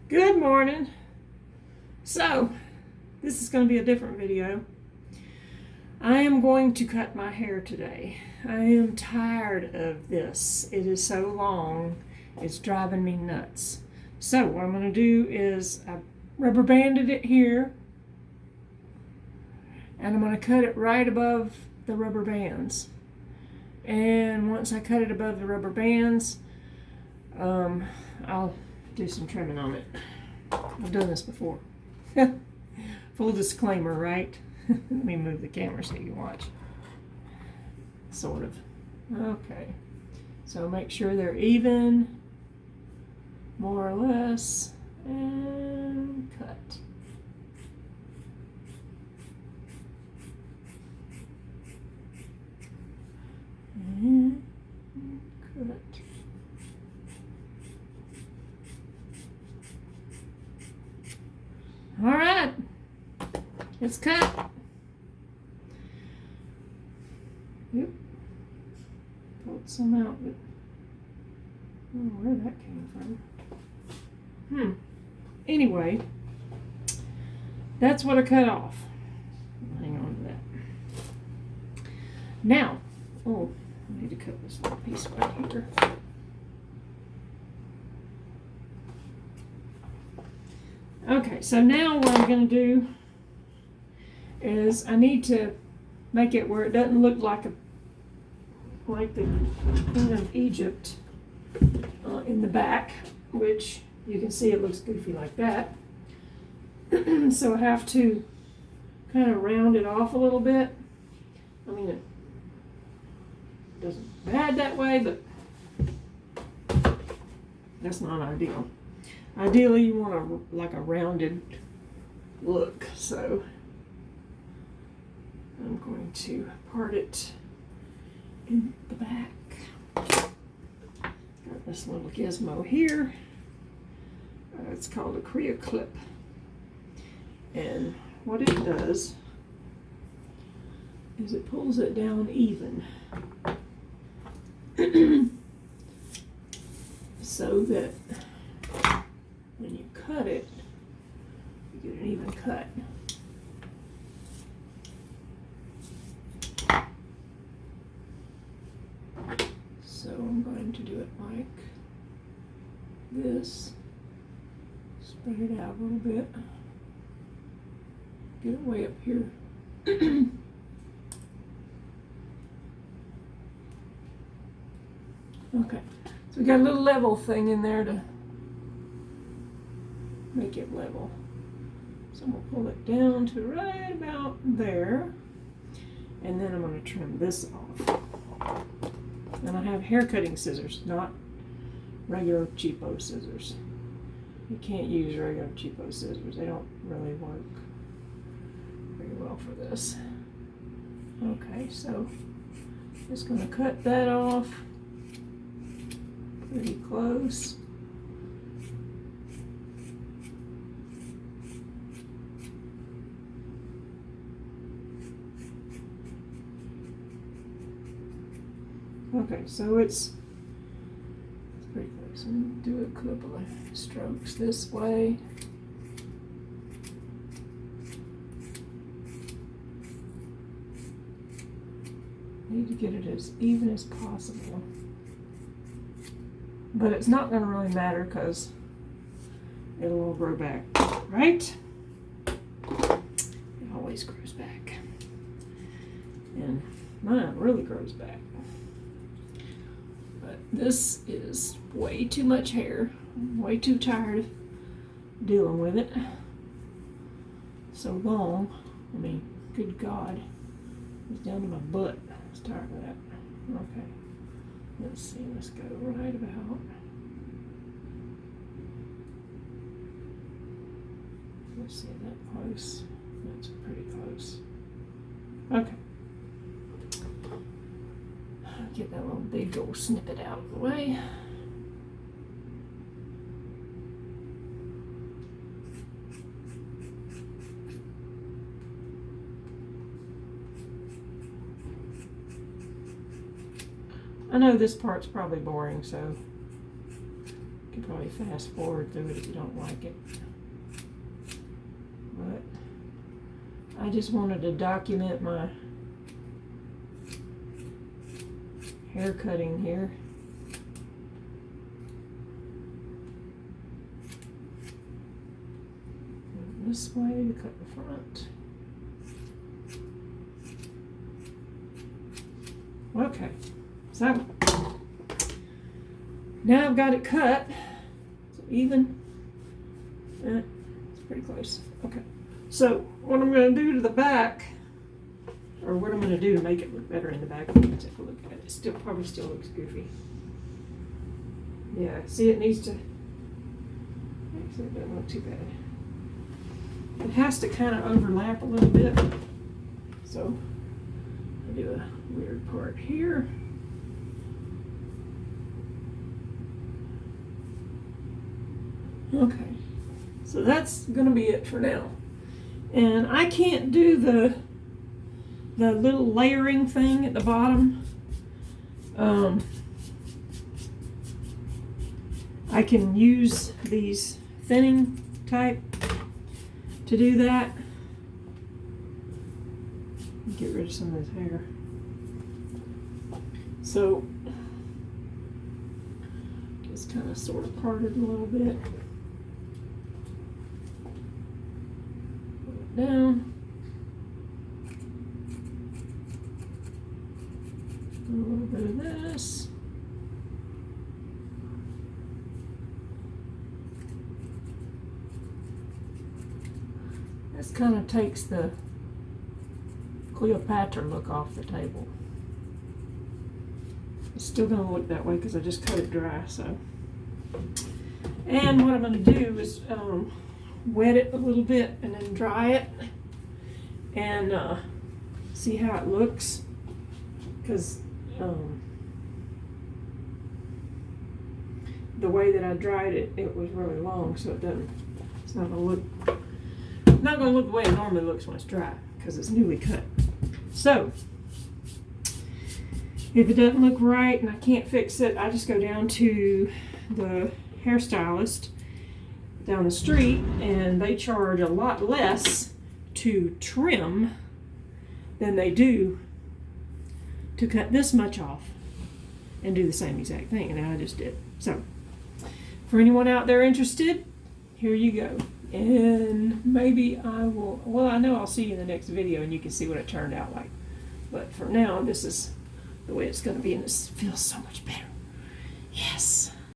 Good morning. So, this is going to be a different video. I am going to cut my hair today. I am tired of this. It is so long, it's driving me nuts. So, what I'm going to do is I rubber banded it here, and I'm going to cut it right above the rubber bands. And once I cut it above the rubber bands, I'll do some trimming on it. I've done this before. Full disclaimer, right? Let me move the camera so you can watch. Sort of. Okay. So make sure they're even, more or less, and cut. And cut. All right, it's cut. Yep. Pulled some out, but I don't know where that came from. Anyway, that's what I cut off. Hang on to that. Now, I need to cut this little piece right here. Okay, so now what I'm going to do is I need to make it where it doesn't look like the Queen of Egypt in the back, which you can see it looks goofy like that. So I have to kind of round it off a little bit. I mean, it doesn't bad that way, but that's not ideal. Ideally, you want a rounded look, so I'm going to part it in the back. Got this little gizmo here. It's called a Creo clip, and what it does is it pulls it down even, so that when you cut it, you get an even cut. So I'm going to do it like this. Spread it out a little bit. Get it way up here. Okay, so we got a little level thing in there to make it level. So we'll pull it down to right about there, and then I'm going to trim this off. And I have hair cutting scissors, not regular cheapo scissors. You can't use regular cheapo scissors. They don't really work very well for this. Okay, so just going to cut that off pretty close. Okay, so it's pretty close. I'm going to do a couple of strokes this way. Need to get it as even as possible. But it's not going to really matter because it'll all grow back, right? It always grows back. And mine really grows back. But this is way too much hair. I'm way too tired of dealing with it. So long. I mean, good God. It's down to my butt. I was tired of that. Okay. Let's see. Let's go right about. Let's see, that close. That's pretty close. Okay. Get that little big old snippet out of the way. I know this part's probably boring, so you could probably fast forward through it if you don't like it. But I just wanted to document my hair cutting here. This way to cut the front. Okay, so now I've got it cut. So even, it's pretty close. Okay, so what I'm going to do to the back, or what I'm going to do to make it look better in the back, let me take a look at it. It still probably still looks goofy. Yeah, see, it needs to. Actually, it doesn't look too bad. It has to kind of overlap a little bit. So I do a weird part here. Okay, so that's gonna be it for now. And I can't do the little layering thing at the bottom. I can use these thinning type to do that. Get rid of some of this hair. So just kind of sort of parted a little bit. Pull it down. A little bit of this. This kind of takes the Cleopatra look off the table. It's still going to look that way because I just cut it dry. So, and what I'm going to do is wet it a little bit and then dry it and see how it looks, because the way that I dried it, it was really long, so it's not going to look. Not going to look the way it normally looks when it's dry because it's newly cut. So if it doesn't look right and I can't fix it, I just go down to the hairstylist down the street, and they charge a lot less to trim than they do to cut this much off and do the same exact thing, and I just did. So for anyone out there interested, here you go. And maybe I will, well, I know I'll see you in the next video and you can see what it turned out like. But for now, this is the way it's going to be, and this feels so much better. Yes.